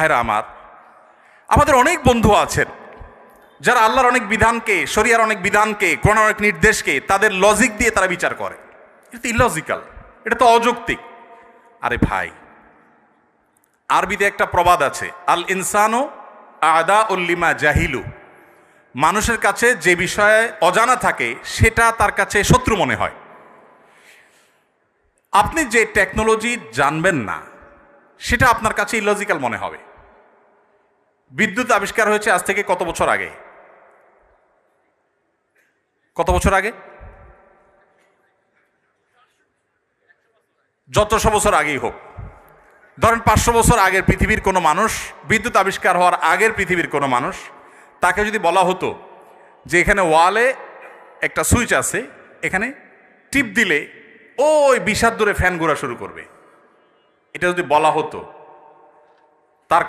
ভাইরা আমার, আমাদের অনেক বন্ধু আছেন যারা আল্লাহর অনেক বিধানকে, শরিয়ার অনেক বিধানকে, কোরআনের অনেক নির্দেশকে তাদের লজিক দিয়ে তারা বিচার করে। এটা তো ইলজিক্যাল, এটা তো অযৌক্তিক। আরে ভাই, আরবিতে একটা প্রবাদ আছে, আল ইনসানু আদা উল্লিমা জাহিলু। মানুষের কাছে যে বিষয়ে অজানা থাকে সেটা তার কাছে শত্রু মনে হয়। আপনি যে টেকনোলজি জানবেন না সেটা আপনার কাছে ইলজিক্যাল মনে হবে। বিদ্যুৎ আবিষ্কার হয়েছে আজ থেকে কত বছর আগে? কত বছর আগে? যতশো বছর আগেই হোক, ধরেন 500 বছর আগের পৃথিবীর কোনো মানুষ, বিদ্যুৎ আবিষ্কার হওয়ার আগের পৃথিবীর কোনো মানুষ, তাকে যদি বলা হতো যে এখানে ওয়ালে একটা সুইচ আছে, এখানে টিপ দিলে ওই 20 হাত দূরে ফ্যান ঘোরা শুরু করবে, এটা যদি বলা হতো,